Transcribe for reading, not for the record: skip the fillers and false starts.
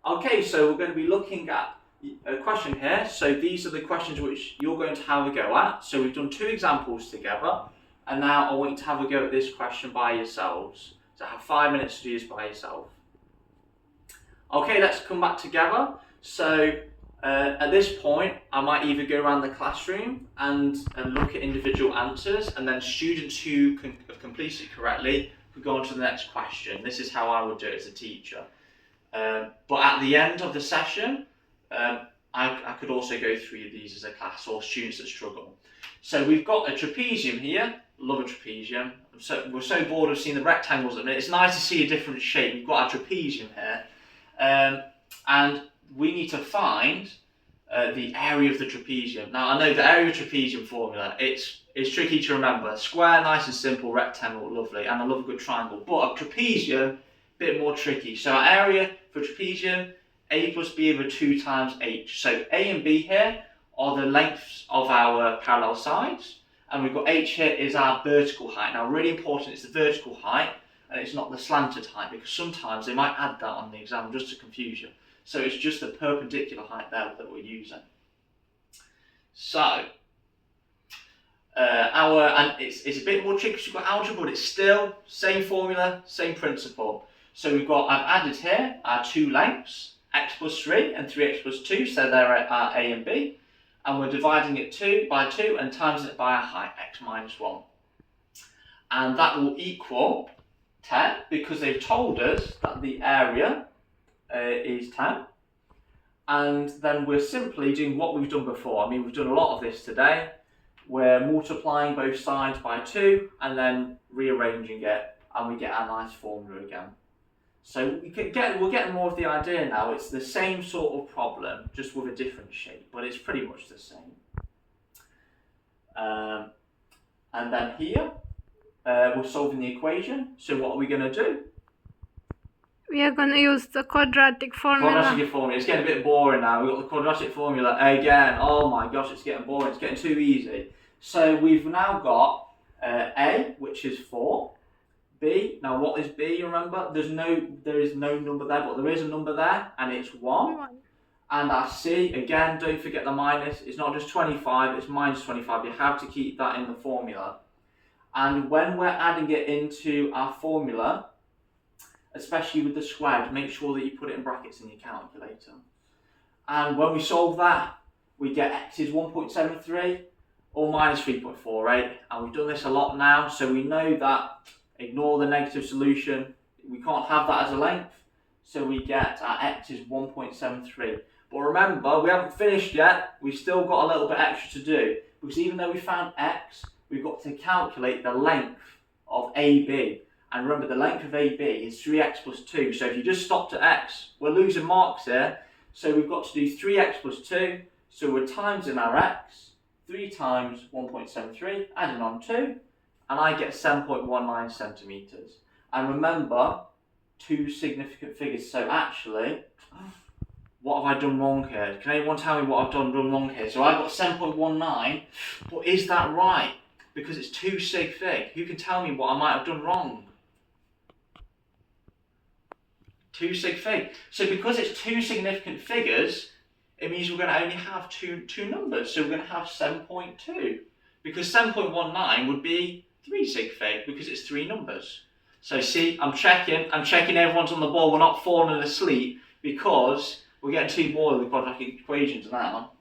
Okay, so we're going to be looking at a question here. So these are the questions which you're going to have a go at. So we've done two examples together, and now I want you to have a go at this question by yourselves. So have 5 minutes to do this by yourself. Okay, let's come back together. So at this point, I might either go around the classroom and look at individual answers, and then students who have completed it correctly could go on to the next question. This is how I would do it as a teacher. But at the end of the session, I could also go through these as a class, or students that struggle. So we've got a trapezium here. Love a trapezium. We're so bored of seeing the rectangles at the minute. It's nice to see a different shape. We've got our trapezium here. And we need to find the area of the trapezium. Now, I know the area of trapezium formula, it's tricky to remember. Square, nice and simple. Rectangle, lovely. And I love a good triangle. But a trapezium, a bit more tricky. So our area for trapezium, a plus b over 2 times h. So a and b here are the lengths of our parallel sides. And we've got h here is our vertical height. Now, really important, it's the vertical height and it's not the slanted height, because sometimes they might add that on the exam just to confuse you. So it's just the perpendicular height there that we're using. So, and it's a bit more tricky because we've got algebra, but it's still same formula, same principle. So I've added here our two lengths, x plus 3 and 3x plus 2, so they're our a and b. And we're dividing it by 2 and timesing it by our height, x minus 1. And that will equal 10, because they've told us that the area is 10. And then we're simply doing what we've done before. I mean, we've done a lot of this today. We're multiplying both sides by 2 and then rearranging it, and we get our nice formula again. So we're getting more of the idea now. It's the same sort of problem, just with a different shape, but it's pretty much the same. And then here, we're solving the equation. So what are we going to do? We are going to use the quadratic formula. Quadratic formula. It's getting a bit boring now. We've got the quadratic formula again. Oh my gosh, it's getting boring. It's getting too easy. So we've now got A, which is 4. B, now what is B, remember? There is no number there, but there is a number there, and it's 1. And our C, again, don't forget the minus. It's not just 25, it's minus 25. You have to keep that in the formula. And when we're adding it into our formula, especially with the squared, make sure that you put it in brackets in your calculator. And when we solve that, we get x is 1.73 or minus 3.48. And we've done this a lot now, so we know that, ignore the negative solution, we can't have that as a length, so we get our x is 1.73. But remember, we haven't finished yet, we've still got a little bit extra to do, because even though we found x, we've got to calculate the length of AB. And remember, the length of AB is 3x plus 2, so if you just stop to x, we're losing marks here. So we've got to do 3x plus 2, so we're timesing our x, 3 times 1.73, adding on 2, and I get 7.19 centimetres. And remember, 2 significant figures. So actually, what have I done wrong here? Can anyone tell me what I've done wrong here? So I've got 7.19, but is that right? Because it's 2 sig fig. Who can tell me what I might have done wrong? 2 sig fig. So because it's 2 significant figures, it means we're going to only have two numbers. So we're going to have 7.2. Because 7.19 would be 3 sig fig, because it's 3 numbers. So see, I'm checking everyone's on the ball. We're not falling asleep because we're getting too bored with the quadratic equations now.